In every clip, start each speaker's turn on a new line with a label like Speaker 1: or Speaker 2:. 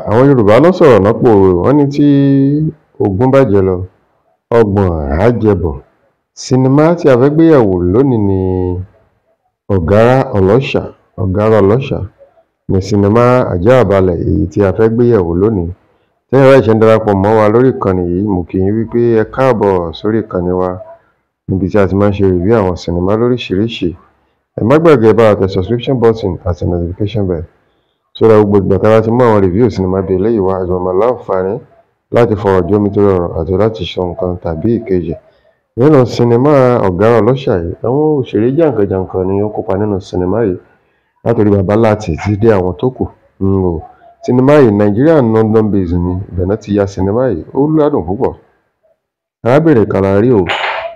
Speaker 1: Àwọn Yorùbá ló sọ̀rọ̀ náà pòwe, wọ́n ní tí ogún bá jẹ lọ, ọgbọ̀n á jẹ bọ̀. Sinimá tí a fẹ́ gbé yẹ̀wò lónìí ni Ọ̀gárá Ọlọ́ṣà ni sinimá àjààbalẹ̀ èyí tí a fẹ́ gbé yẹ̀wò lónìí. Tẹ́yin bá ṣẹ̀ṣẹ̀ ń darapọ̀ mọ́ wa lórí ìkànnì yìí, mo kí yín wípé ẹ káàbọ̀ sórí ìkànnì wa níbi tí a ti máa ń ṣe review àwọn sinimá lóríṣiríṣi. Ẹ má gbàgbé bá wa tẹ subscription button àti notification bell. Sọ́dọ̀ gbogbo ìgbà tí a bá ti mú àwọn review sinimá bí eléyìí wá, a máa láǹfààní láti fọ̀rọ̀ jomitoro ọ̀rọ̀ àti láti sọ nǹkan tàbí ìkejì. Nínú sinimá Ọ̀gárá Ọlọ́ṣà yìí, àwọn òṣèré jàǹkàn-jàǹkàn ni ó kópa nínú sinimá yìí látòrí Bàbá Láti títí dé àwọn tó kù. Sinimá yìí Nigerian London based ni, ibẹ̀ náà ti ya sinimá yìí, ó ládùn púpọ̀. Arábìnrin kan la rí o,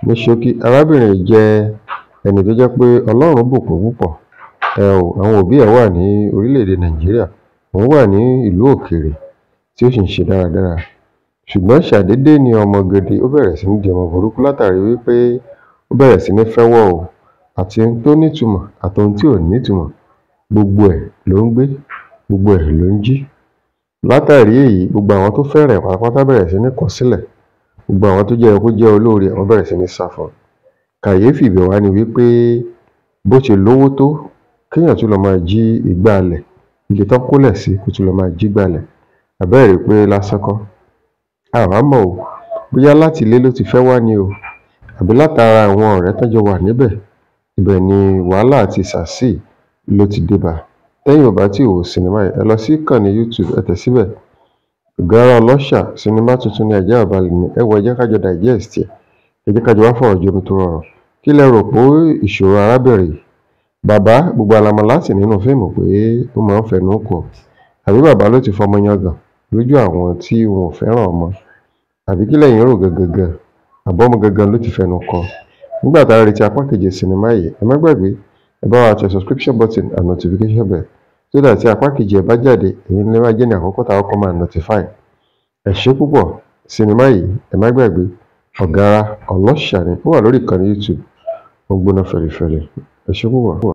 Speaker 1: ní ṣókí arábìnrin yìí jẹ́ ẹni tó jẹ́ pé Ọlọ́run bùkún púpọ̀. Àwọn òbí ẹ̀ wà ní orílẹ̀-èdè Nàìjíríà, òun wà ní ìlú òkèèrè tí ó sì ń ṣe dáradára. Ṣùgbọ́n ṣàdédé ni ọmọ gidi ó bẹ̀rẹ̀ sí ní di ọmọ burúkú látàrí wípé ó bẹ̀rẹ̀ sí ní fẹ́wọ́ o, àti ohun tó nítumọ̀ àti ohun tí ò nítumọ̀, gbogbo ẹ̀ ló ń gbé, gbogbo ẹ̀ ló ń jí. Látàrí èyí, gbogbo àwọn tó fẹ́ràn ẹ̀ pátápátá bẹ̀rẹ̀ sí ní kọ̀ sílẹ̀, gbogbo àwọn tó jẹ́ kó jẹ́ olóore wọ́n bẹ̀rẹ̀ sí ní sá fún un. Kàyéfì ibẹ̀ wá ni wípé bó ṣe lówó tó, kéèyàn tún lọ máa jí ìgbálẹ̀, ibi tán kólẹ̀ sí kó tún lọ máa jí gbálẹ̀. Àbẹ́ẹ̀ rí pé lásán kọ́. A wá mọ̀ o, bóyá láti ilé ló ti fẹ́ wá ni o, àbí látara àwọn ọ̀rẹ́ tán jọ wà níbẹ̀. Ibẹ̀ ni wàhálà àti sàásì ló ti dé bá. Tẹ́yin ò bá tí wo sinimá yìí, ẹ lọ sí ìkànnì YouTube, ẹ tẹ̀ síbẹ̀. Ọ̀gárá Ọlọ́ṣà sinimá tuntun ni àjààbalẹ̀ ni. Ẹ jẹ́ ká jọ digest ẹ̀, ẹ jẹ́ ká jọ wá fọ̀rọ̀ jomitoro ọ̀rọ̀. Kí lẹ rò pé ìṣòro arábìnrin yìí? Bàbá gbogbo la mọ̀ láti nínú fíìmù pé ó máa ń fẹnu kò, àbí bàbá ló ti fọmọ yangàn lójú àwọn tí wọn ò fẹ́ràn ọmọ, àbí kí lẹ̀yin rò gangan, àbọ́mọ gangan ló ti fẹnu kò. Nígbà tá a retí apá kejì sinimá yìí, ẹ má gbàgbé ẹ bá wa tẹ subscription button and notification bell so that tí apá kejì ẹ bá jáde, èyí ni wá jẹ́ ní àkọ́kọ́ tá a kọ́kọ́ máa notify. Ẹ ṣé púpọ̀. Sinimá yìí ẹ má gbàgbé Ọ̀gárá Ọlọ́ṣà ni, ó wà lórí ìkànnì YouTube, ó gbóná fẹ̀lẹ̀fẹ̀lẹ̀. Ẹ ṣé púpọ̀.